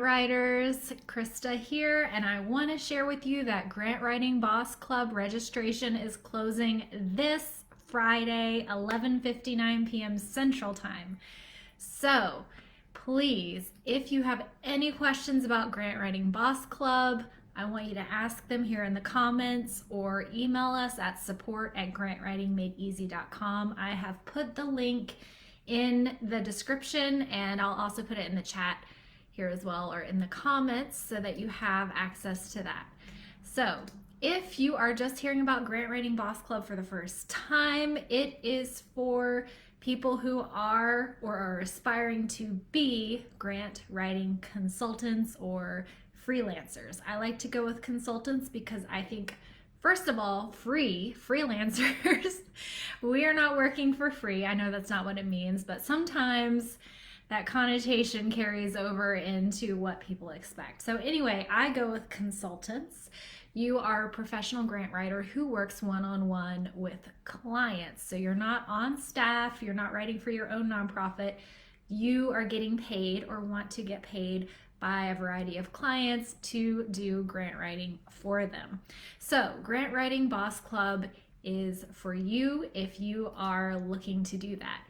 writers, Krista here, and I want to share with you that Grant Writing Boss Club registration is closing this Friday, 11:59 p.m. Central Time. So please, if you have any questions about Grant Writing Boss Club, I want you to ask them here in the comments or email us at support@grantwritingmadeeasy.com. I have put the link in the description, and I'll also put it in the chat here as well, or in the comments, so that you have access to that. So if you are just hearing about Grant Writing Boss Club for the first time, it is for people who are or are aspiring to be grant writing consultants or freelancers. I like to go with consultants because I think, first of all, freelancers, we are not working for free. I know that's not what it means, but sometimes that connotation carries over into what people expect. So anyway, I go with consultants. You are a professional grant writer who works one-on-one with clients. So you're not on staff, you're not writing for your own nonprofit. You are getting paid or want to get paid by a variety of clients to do grant writing for them. So Grant Writing Boss Club is for you if you are looking to do that.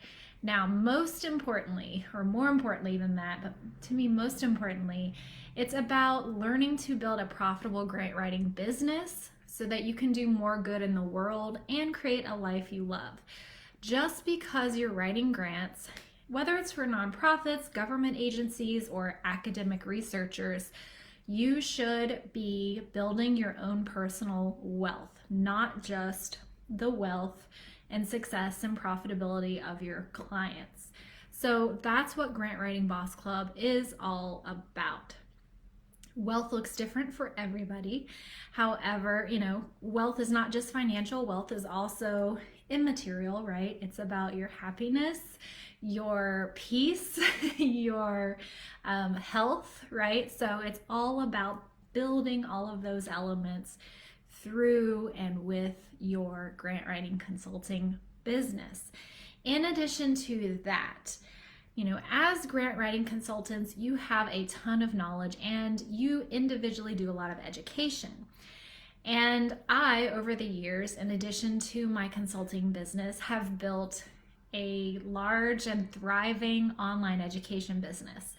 Now, most importantly, or more importantly than that, but to me most importantly, it's about learning to build a profitable grant writing business so that you can do more good in the world and create a life you love. Just because you're writing grants, whether it's for nonprofits, government agencies, or academic researchers, you should be building your own personal wealth, not just the wealth and success and profitability of your clients. So that's what Grant Writing Boss Club is all about. Wealth looks different for everybody. However, wealth is not just financial. Wealth is also immaterial, right? It's about your happiness, your peace, your health, right? So it's all about building all of those elements through and with your grant writing consulting business. In addition to that, as grant writing consultants, you have a ton of knowledge and you individually do a lot of education. And I, over the years, in addition to my consulting business, have built a large and thriving online education business.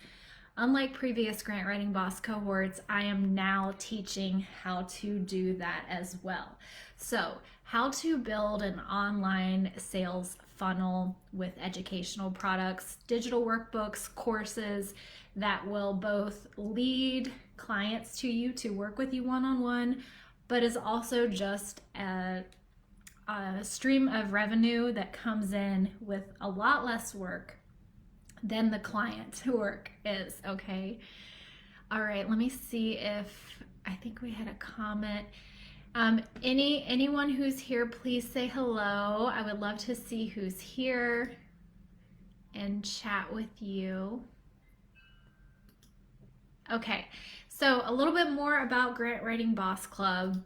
Unlike previous Grant Writing Boss cohorts, I am now teaching how to do that as well. So, how to build an online sales funnel with educational products, digital workbooks, courses that will both lead clients to you to work with you one-on-one, but is also just a stream of revenue that comes in with a lot less work than the client's work is, okay? All right, let me see if, I think we had a comment. Anyone who's here, please say hello. I would love to see who's here and chat with you. Okay, so a little bit more about Grant Writing Boss Club.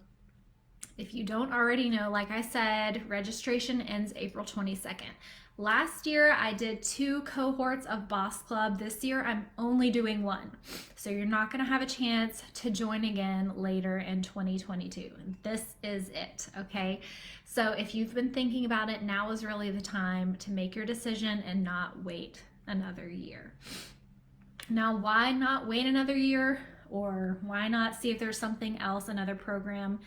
If you don't already know, like I said, registration ends April 22nd. Last year, I did 2 cohorts of Boss Club. This year, I'm only doing 1. So you're not gonna have a chance to join again later in 2022. This is it, okay? So if you've been thinking about it, now is really the time to make your decision and not wait another year. Now, why not wait another year? Or why not see if there's something else, another program?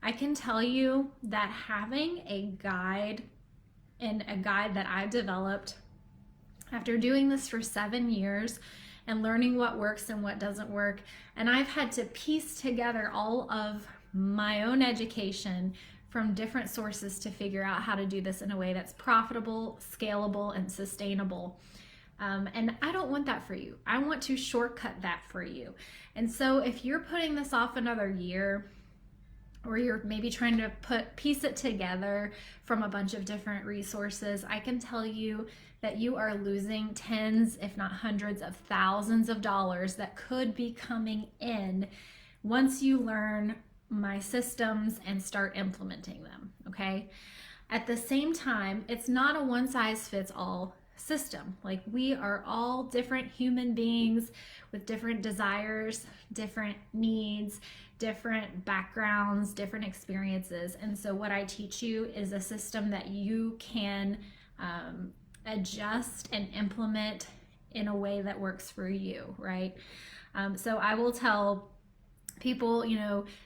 I can tell you that having a guide that I've developed after doing this for 7 years and learning what works and what doesn't work, and I've had to piece together all of my own education from different sources to figure out how to do this in a way that's profitable, scalable, and sustainable. And I don't want that for you. I want to shortcut that for you. And so if you're putting this off another year, or you're maybe trying to piece it together from a bunch of different resources, I can tell you that you are losing tens, if not hundreds of thousands of dollars that could be coming in once you learn my systems and start implementing them, okay? At the same time, it's not a one-size-fits-all system. Like, we are all different human beings with different desires, different needs, different backgrounds, different experiences. And so what I teach you is a system that you can adjust and implement in a way that works for you, right? So I will tell people,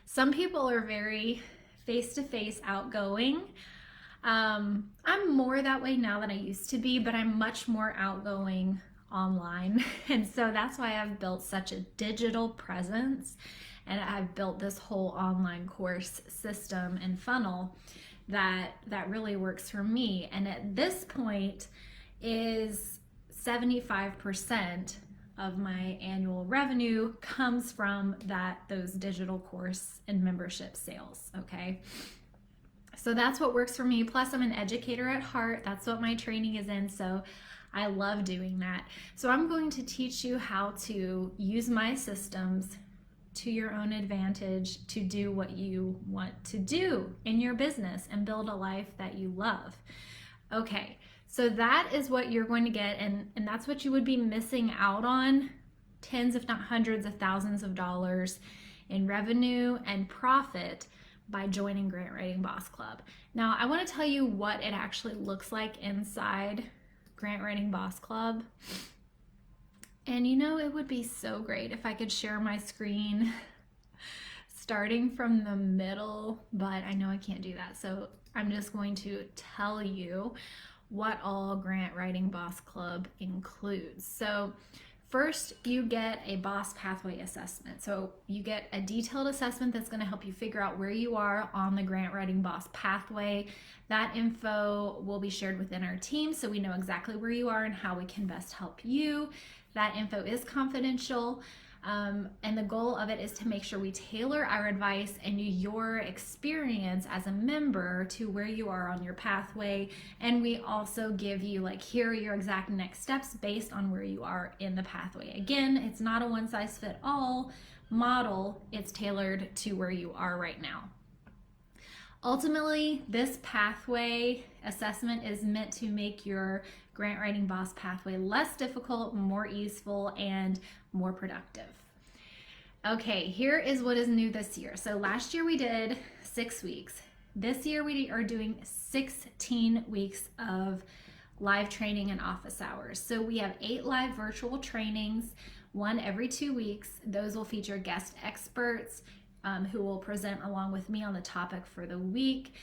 some people are very face-to-face outgoing. I'm more that way now than I used to be, but I'm much more outgoing online. And so that's why I've built such a digital presence, and I've built this whole online course system and funnel that really works for me. And at this point is 75% of my annual revenue comes from those digital course and membership sales, okay? So that's what works for me. Plus, I'm an educator at heart. That's what my training is in. So I love doing that. So I'm going to teach you how to use my systems to your own advantage to do what you want to do in your business and build a life that you love. Okay, so that is what you're going to get, and that's what you would be missing out on, tens if not hundreds of thousands of dollars in revenue and profit by joining Grant Writing Boss Club. Now, I want to tell you what it actually looks like inside Grant Writing Boss Club. And it would be so great if I could share my screen starting from the middle, but I know I can't do that. So I'm just going to tell you what all Grant Writing Boss Club includes. So first, you get a boss pathway assessment. So you get a detailed assessment that's going to help you figure out where you are on the Grant Writing Boss pathway. That info will be shared within our team, so we know exactly where you are and how we can best help you. That info is confidential, and the goal of it is to make sure we tailor our advice and your experience as a member to where you are on your pathway. And we also give you, here are your exact next steps based on where you are in the pathway. Again, it's not a one-size-fits-all model. It's tailored to where you are right now. Ultimately, this pathway assessment is meant to make your Grant Writing Boss pathway less difficult, more easeful, and more productive. Okay, here is what is new this year. So last year we did 6 weeks. This year we are doing 16 weeks of live training and office hours. So we have 8 live virtual trainings, one every 2 weeks. Those will feature guest experts who will present along with me on the topic for the week.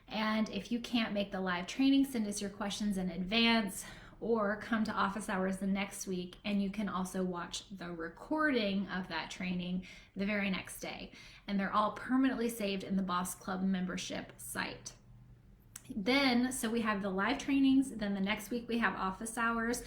And if you can't make the live training, send us your questions in advance or come to office hours the next week, and you can also watch the recording of that training the very next day. And they're all permanently saved in the Boss Club membership site. Then, so we have the live trainings, then the next week we have office hours.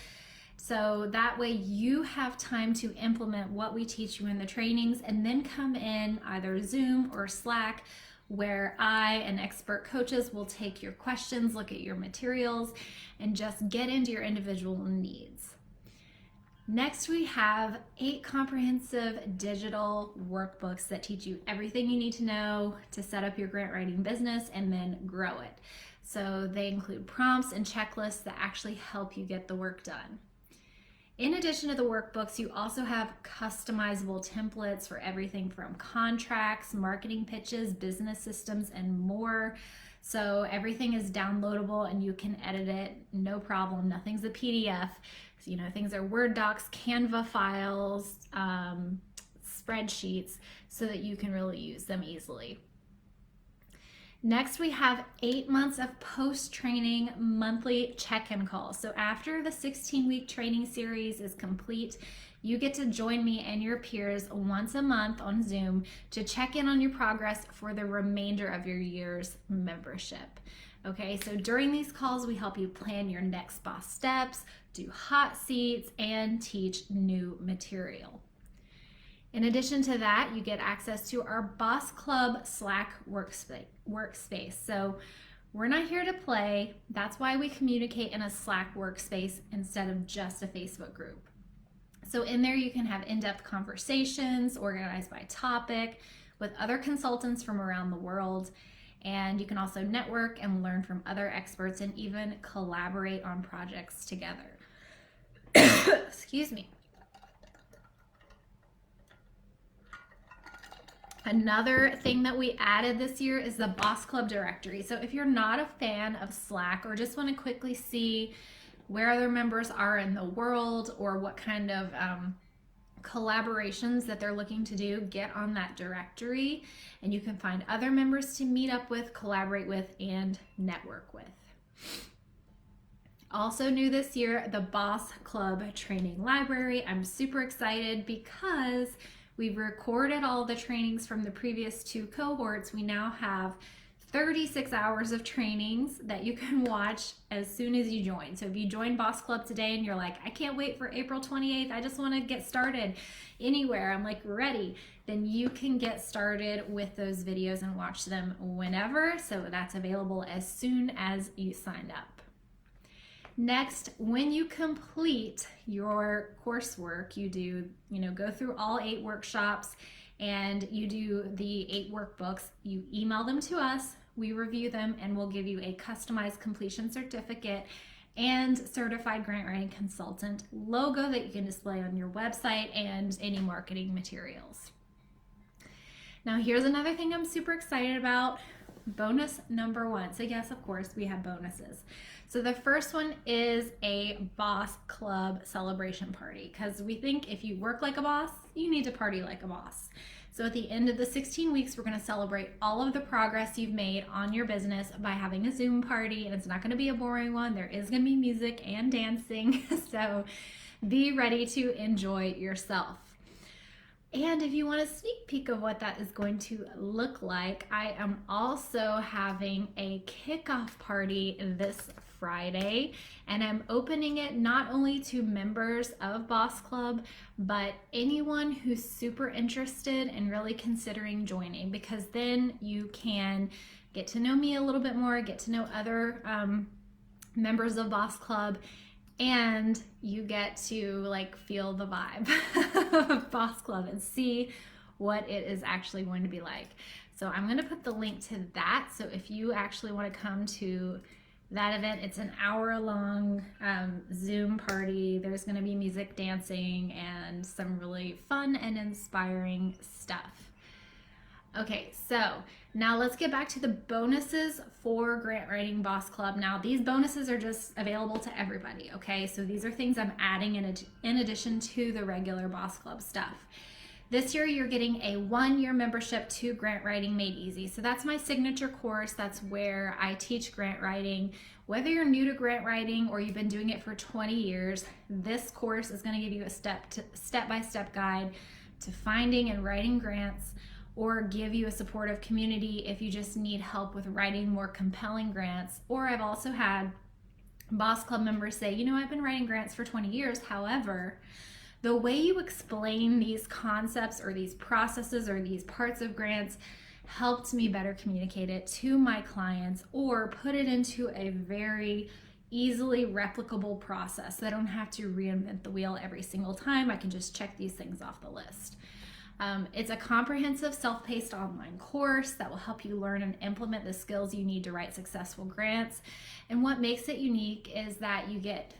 So that way you have time to implement what we teach you in the trainings and then come in either Zoom or Slack, where I and expert coaches will take your questions, look at your materials, and just get into your individual needs. Next, we have 8 comprehensive digital workbooks that teach you everything you need to know to set up your grant writing business and then grow it. So they include prompts and checklists that actually help you get the work done. In addition to the workbooks, you also have customizable templates for everything from contracts, marketing pitches, business systems, and more. So everything is downloadable and you can edit it, no problem. Nothing's a PDF. So, things are Word docs, Canva files, spreadsheets, so that you can really use them easily. Next, we have 8 months of post-training monthly check-in calls. So after the 16-week training series is complete, you get to join me and your peers once a month on Zoom to check in on your progress for the remainder of your year's membership. Okay, so during these calls, we help you plan your next boss steps, do hot seats, and teach new material. In addition to that, you get access to our Boss Club Slack workspace. So we're not here to play. That's why we communicate in a Slack workspace instead of just a Facebook group. So in there, you can have in-depth conversations organized by topic with other consultants from around the world. And you can also network and learn from other experts and even collaborate on projects together. Excuse me. Another thing that we added this year is the Boss Club directory. So if you're not a fan of Slack or just want to quickly see where other members are in the world or what kind of collaborations that they're looking to do, get on that directory and you can find other members to meet up with, collaborate with, and network with. Also new this year, the Boss Club training library. I'm super excited because we've recorded all the trainings from the previous 2 cohorts. We now have 36 hours of trainings that you can watch as soon as you join. So if you join Boss Club today and you're like, I can't wait for April 28th, I just want to get started anywhere, I'm like ready, then you can get started with those videos and watch them whenever. So that's available as soon as you sign up. Next, when you complete your coursework, you do, go through all 8 workshops and you do the 8 workbooks, you email them to us, we review them, and we'll give you a customized completion certificate and certified grant writing consultant logo that you can display on your website and any marketing materials. Now here's another thing I'm super excited about. Bonus number 1. So yes, of course, we have bonuses. So the first one is a Boss Club celebration party, because we think if you work like a boss, you need to party like a boss. So at the end of the 16 weeks, we're going to celebrate all of the progress you've made on your business by having a Zoom party, and it's not going to be a boring one. There is going to be music and dancing, so be ready to enjoy yourself. And if you want a sneak peek of what that is going to look like, I am also having a kickoff party this Friday, and I'm opening it not only to members of Boss Club, but anyone who's super interested and really considering joining, because then you can get to know me a little bit more, get to know other members of Boss Club, and you get to feel the vibe of Boss Club and see what it is actually going to be like. So I'm going to put the link to that. So if you actually want to come to that event, it's an hour-long Zoom party. There's going to be music, dancing, and some really fun and inspiring stuff. Okay, so now let's get back to the bonuses for Grant Writing Boss Club. Now these bonuses are just available to everybody, okay? So these are things I'm adding in addition to the regular Boss Club stuff. This year you're getting a 1-year membership to Grant Writing Made Easy. So that's my signature course. That's where I teach grant writing. Whether you're new to grant writing or you've been doing it for 20 years, this course is going to give you a step-by-step guide to finding and writing grants, or give you a supportive community if you just need help with writing more compelling grants. Or I've also had Boss Club members say, I've been writing grants for 20 years. However, the way you explain these concepts or these processes or these parts of grants helped me better communicate it to my clients or put it into a very easily replicable process so I don't have to reinvent the wheel every single time. I can just check these things off the list. It's a comprehensive self-paced online course that will help you learn and implement the skills you need to write successful grants. And what makes it unique is that you get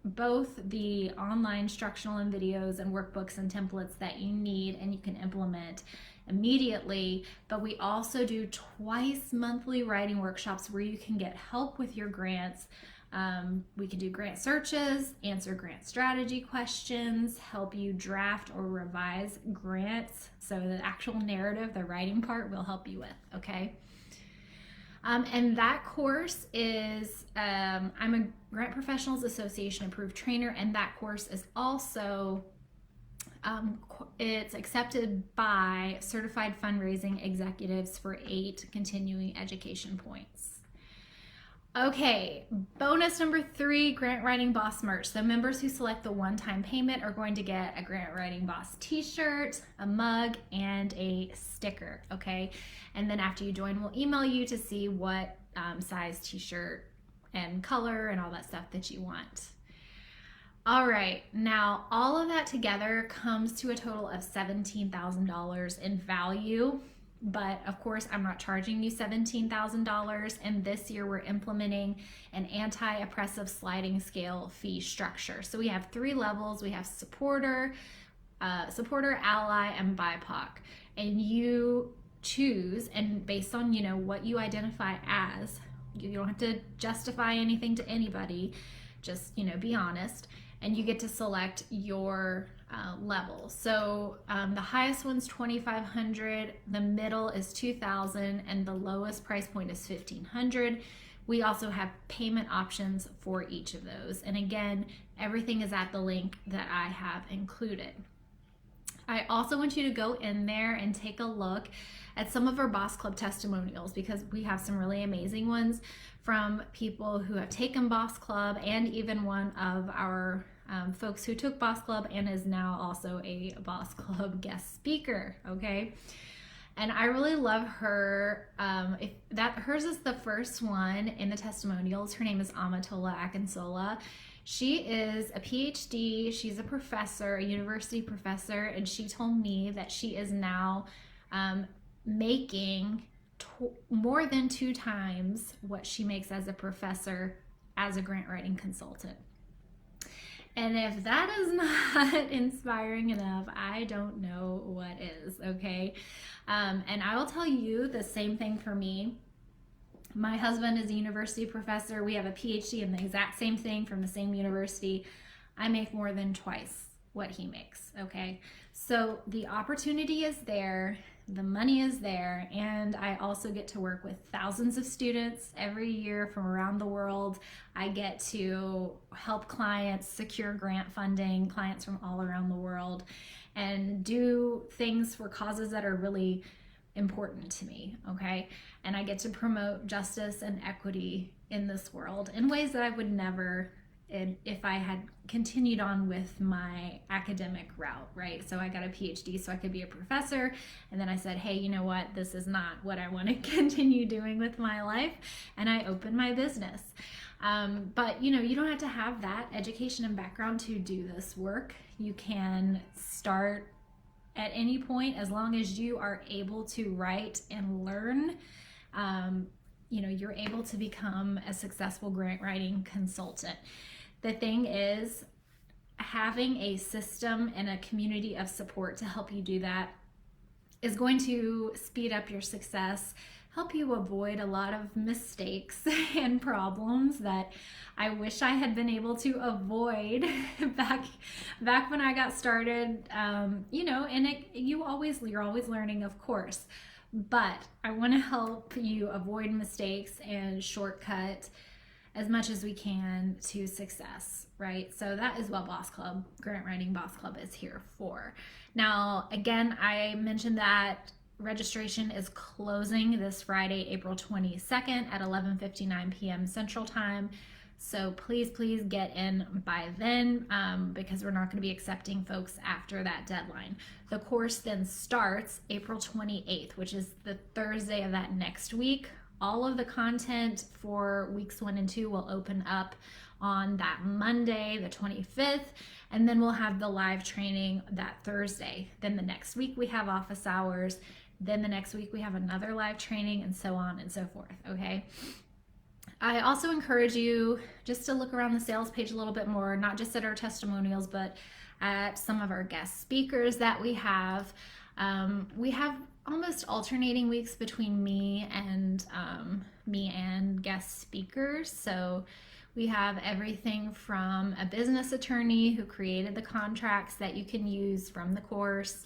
both the online instructional and videos and workbooks and templates that you need and you can implement immediately, but we also do twice monthly writing workshops where you can get help with your grants. We can do grant searches, answer grant strategy questions, help you draft or revise grants. So the actual narrative, the writing part, we'll help you with, okay? And that course is, I'm a Grant Professionals Association approved trainer, and that course is also, it's accepted by certified fundraising executives for 8 continuing education points. Okay, bonus number 3, Grant Writing Boss merch. So members who select the one-time payment are going to get a Grant Writing Boss t-shirt, a mug, and a sticker, okay? And then after you join, we'll email you to see what size t-shirt and color and all that stuff that you want. All right, now all of that together comes to a total of $17,000 in value But of course, I'm not charging you $17,000. And this year we're implementing an anti-oppressive sliding scale fee structure. So we have 3 levels. We have supporter, ally, and BIPOC. And you choose, and based on, what you identify as, you don't have to justify anything to anybody, just, be honest, and you get to select your level. So the highest one's $2,500, the middle is $2,000, and the lowest price point is $1,500. We also have payment options for each of those. And again, everything is at the link that I have included. I also want you to go in there and take a look at some of our Boss Club testimonials, because we have some really amazing ones from people who have taken Boss Club, and even one of our folks who took Boss Club and is now also a Boss Club guest speaker, okay? And I really love her. Hers is the first one in the testimonials. Her name is Amatola Akinsola. She is a PhD. She's a professor, a university professor, and she told me that she is now making more than 2 times what she makes as a professor as a grant writing consultant. And if that is not inspiring enough, I don't know what is, okay? And I will tell you the same thing for me. My husband is a university professor. We have a PhD in the exact same thing from the same university. I make more than twice what he makes, okay? So the opportunity is there, the money is there, and I also get to work with thousands of students every year from around the world. I get to help clients secure grant funding, clients from all around the world, and do things for causes that are really important to me, okay? And I get to promote justice and equity in this world in ways that I would never if I had continued on with my academic route, right? So I got a PhD so I could be a professor, and then I said, hey, you know what? This is not what I want to continue doing with my life, and I opened my business. But you don't have to have that education and background to do this work. You can start at any point as long as you are able to write and learn. You're able to become a successful grant writing consultant. The thing is, having a system and a community of support to help you do that is going to speed up your success, help you avoid a lot of mistakes and problems that I wish I had been able to avoid back when I got started. You're always learning, of course, but I want to help you avoid mistakes and shortcut as much as we can to success, right? So that is what Grant Writing Boss Club is here for. Now, again, I mentioned that registration is closing this Friday, April 22nd at 11:59 p.m. Central Time. So please get in by then, because we're not going to be accepting folks after that deadline. The course then starts April 28th, which is the Thursday of that next week. All of the content for weeks 1 and 2 will open up on that Monday, the 25th, and then we'll have the live training that Thursday. Then the next week we have office hours. Then the next week we have another live training, and so on and so forth, okay? I also encourage you just to look around the sales page a little bit more, not just at our testimonials, but at some of our guest speakers that we have. We have almost alternating weeks between me and guest speakers. So we have everything from a business attorney who created the contracts that you can use from the course.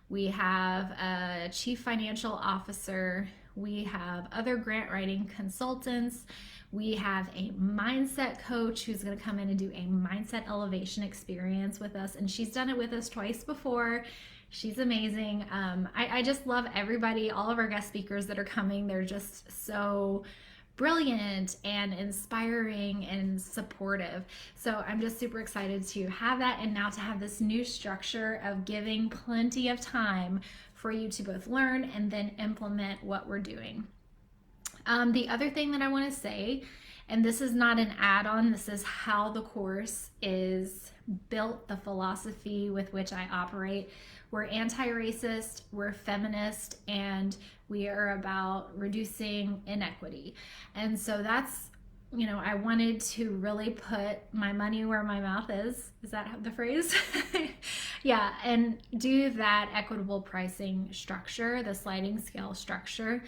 We have a chief financial officer. We have other grant writing consultants. We have a mindset coach who's going to come in and do a mindset elevation experience with us. And she's done it with us twice before. She's amazing. I just love everybody, all of our guest speakers that are coming. They're just so brilliant and inspiring and supportive. So I'm just super excited to have that, and now to have this new structure of giving plenty of time for you to both learn and then implement what we're doing. The other thing that I want to say, And this is not an add-on. This is how the course is built, the philosophy with which I operate. We're anti-racist, we're feminist, and we are about reducing inequity. And so that's, I wanted to really put my money where my mouth is. Is that the phrase? Yeah, and do that equitable pricing structure, the sliding scale structure.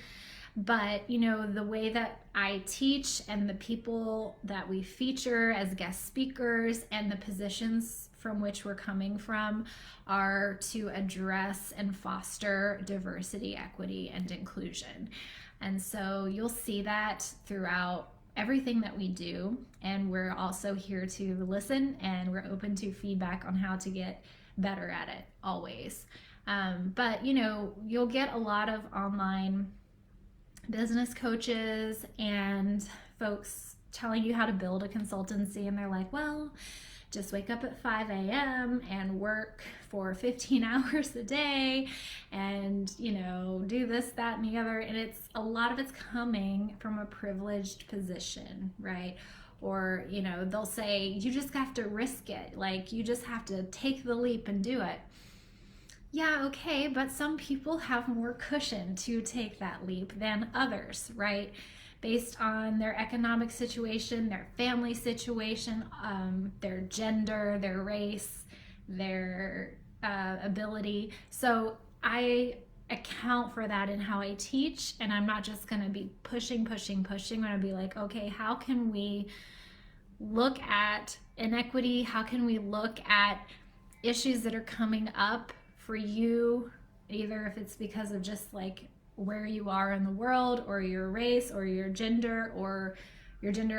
But, the way that I teach and the people that we feature as guest speakers and the positions from which we're coming from are to address and foster diversity, equity, and inclusion. And so you'll see that throughout everything that we do. And we're also here to listen, and we're open to feedback on how to get better at it always. But, you'll get a lot of online business coaches and folks telling you how to build a consultancy, and they're like, well, just wake up at 5 a.m. and work for 15 hours a day and, do this, that, and the other. And a lot of it's coming from a privileged position, right? Or, they'll say, you just have to risk it. Like, you just have to take the leap and do it. Yeah, okay, but some people have more cushion to take that leap than others, right? Based on their economic situation, their family situation, their gender, their race, their ability. So I account for that in how I teach, and I'm not just gonna be pushing. I'm gonna be like, okay, how can we look at inequity? How can we look at issues that are coming up for you, either if it's because of just like where you are in the world, or your race, or your gender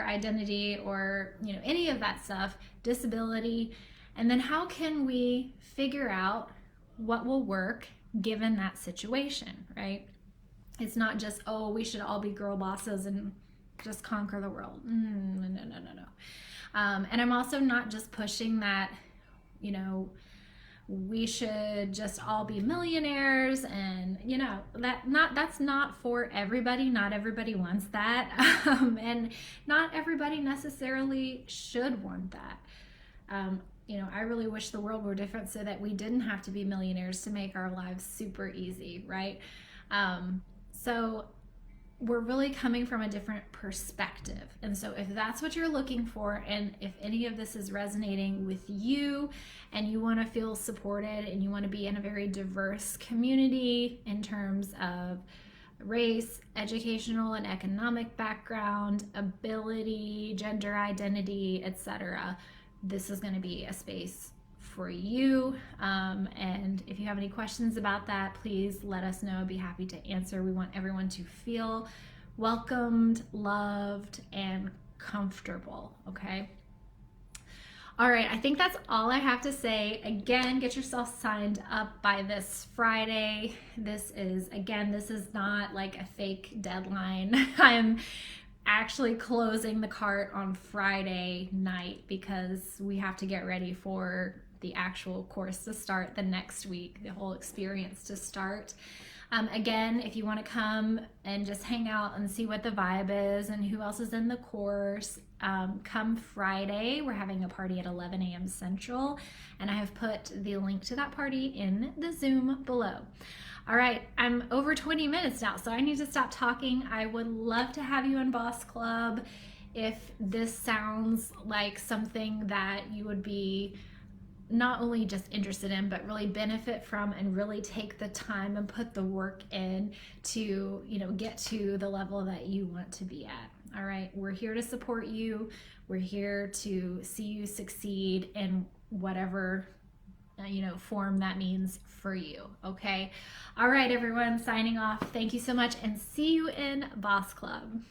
identity, or any of that stuff, disability, and then how can we figure out what will work given that situation, right? It's not just, oh, we should all be girl bosses and just conquer the world. No. And I'm also not just pushing that, we should just all be millionaires, and that's not for everybody. Not everybody wants that, and not everybody necessarily should want that. I really wish the world were different so that we didn't have to be millionaires to make our lives super easy, right? So we're really coming from a different perspective. And so if that's what you're looking for, and if any of this is resonating with you, and you want to feel supported, and you want to be in a very diverse community in terms of race, educational and economic background, ability, gender identity, etc., this is going to be a space for you. And if you have any questions about that, please let us know. I'd be happy to answer. We want everyone to feel welcomed, loved, and comfortable, okay? All right, I think that's all I have to say. Again, get yourself signed up by this Friday. This is not like a fake deadline. I'm actually closing the cart on Friday night because we have to get ready for the actual course to start the next week, the whole experience to start. Again, if you want to come and just hang out and see what the vibe is and who else is in the course, come Friday. We're having a party at 11 a.m. Central, and I have put the link to that party in the Zoom below. All right, I'm over 20 minutes now, so I need to stop talking. I would love to have you in Boss Club. If this sounds like something that you would be not only just interested in, but really benefit from, and really take the time and put the work in to, get to the level that you want to be at. All right, we're here to support you. We're here to see you succeed in whatever form that means for you. Okay. All right, everyone, signing off. Thank you so much, and see you in Boss Club.